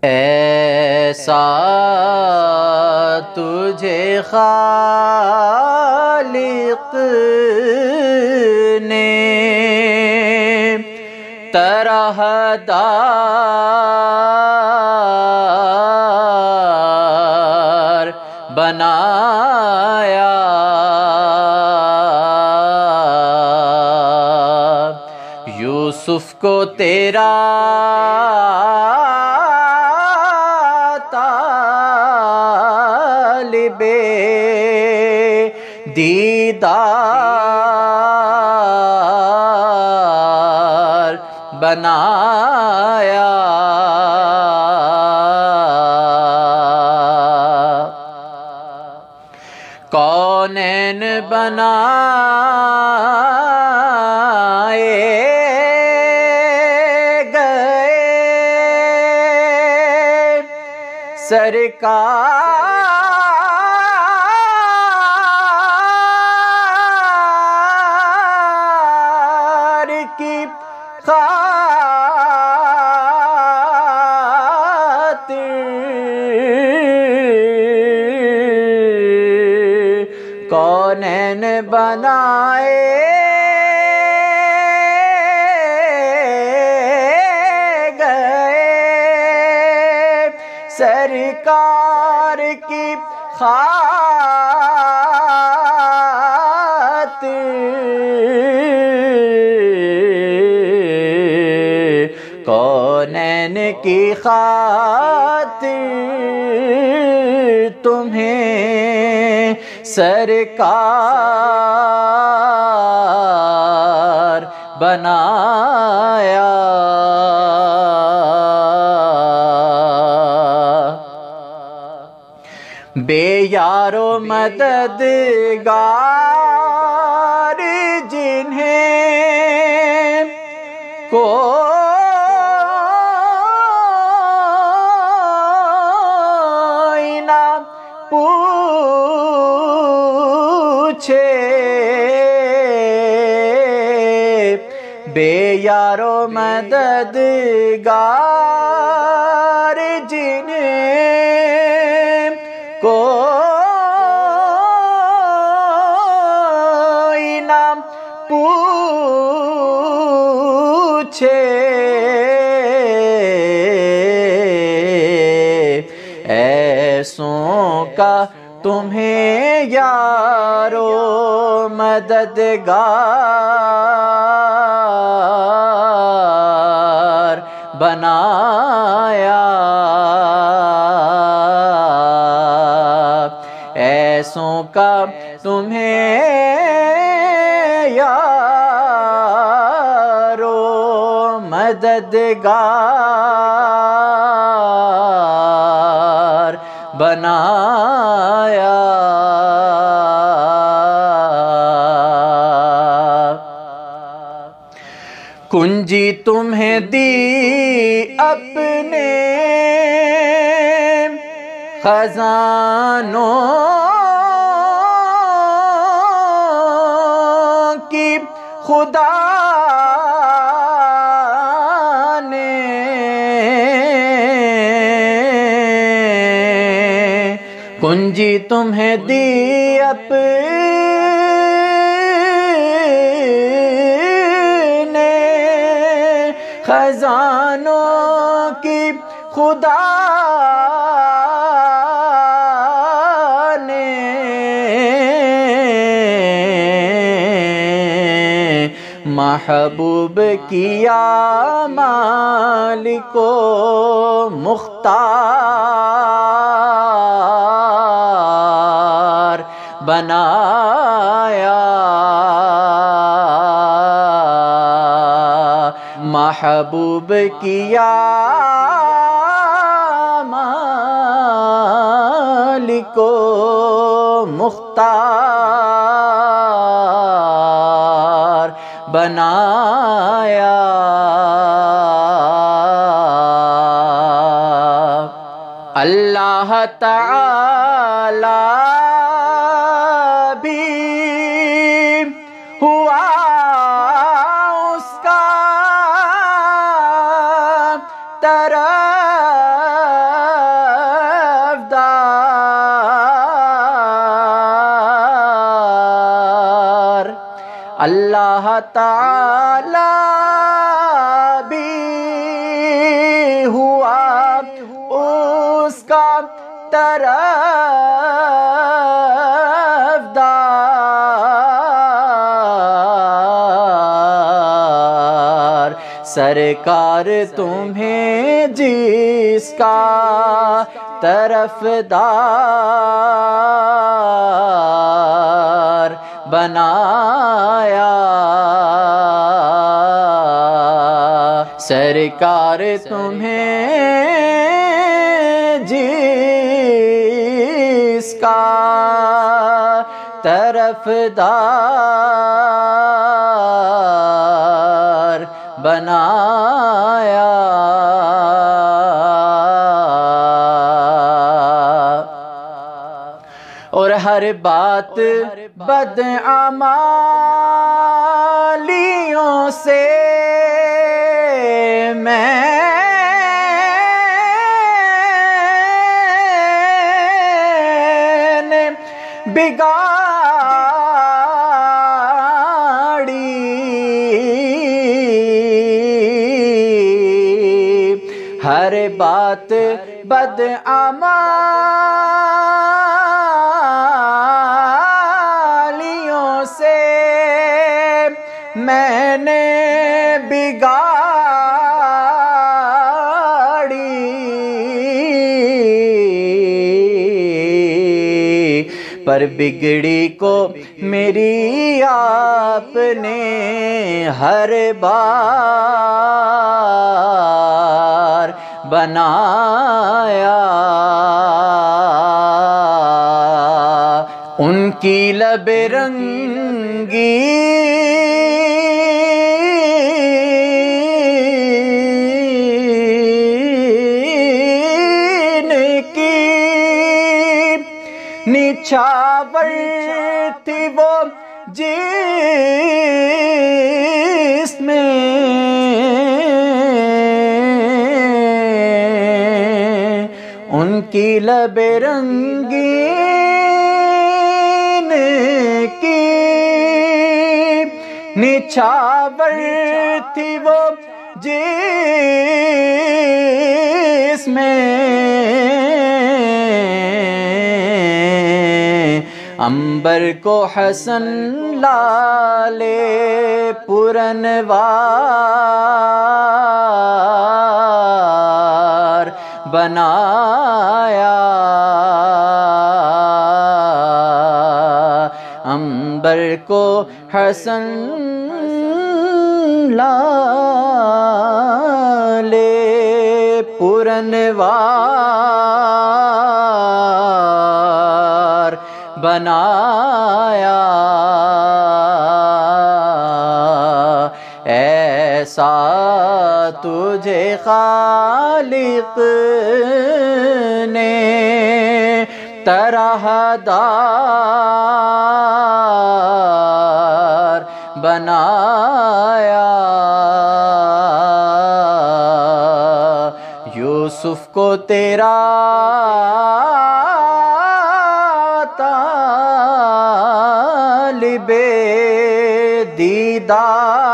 ایسا تجھے خالق نے طرح دار بنایا، یوسف کو تیرا طالب دیدار بنایا، کونین بنائے گئے سرکار کی خاطر، کونین بنائے گئے سرکار کی خاطر، کونین کی خاطر تمہیں سرکار بنایا، بے یار و مددگار جنہیں کوئی نہ پوچھے، بے یار و مددگار جنہیں کوئی نہ پوچھے، ایسوں کا تمہیں یار و مددگار بنایا، ایسوں کا تمہیں یار و مددگار بنایا، کنجی تمہیں دی اپنے خزانوں کی خدا نے، کنجی تمہیں دی اپنے خزانوں کی خدا نے، محبوب کیا مالک و مختار بنایا، محبوب کیا مالک و مختار بنایا، اللہ تعالی بھی ہوا اس کا طرف اللہ تعالی بھی ہوا اس کا طرفدار، سرکار تمہیں جس کا طرفدار بنایا، سرکار تمہیں جس کا طرفدار بنایا، اور ہر بات بدعمالیوں سے میں نے بگاڑی، ہر بات بدعمالیوں سے میں نے بگاڑی، پر بگڑی کو میری آپ نے ہر بار بنایا، ان کی لب رنگی نچھاور تھی وہ جس میں ان کی لب رنگین کی نچھاور تھی وہ جس میں عنبر کو حسن لالے پرنوار بنایا، عنبر کو حسن لالے پرنوار بنایا، ایسا تجھے خالق نے طرح دار بنایا، یوسف کو تیرا طالب دیدار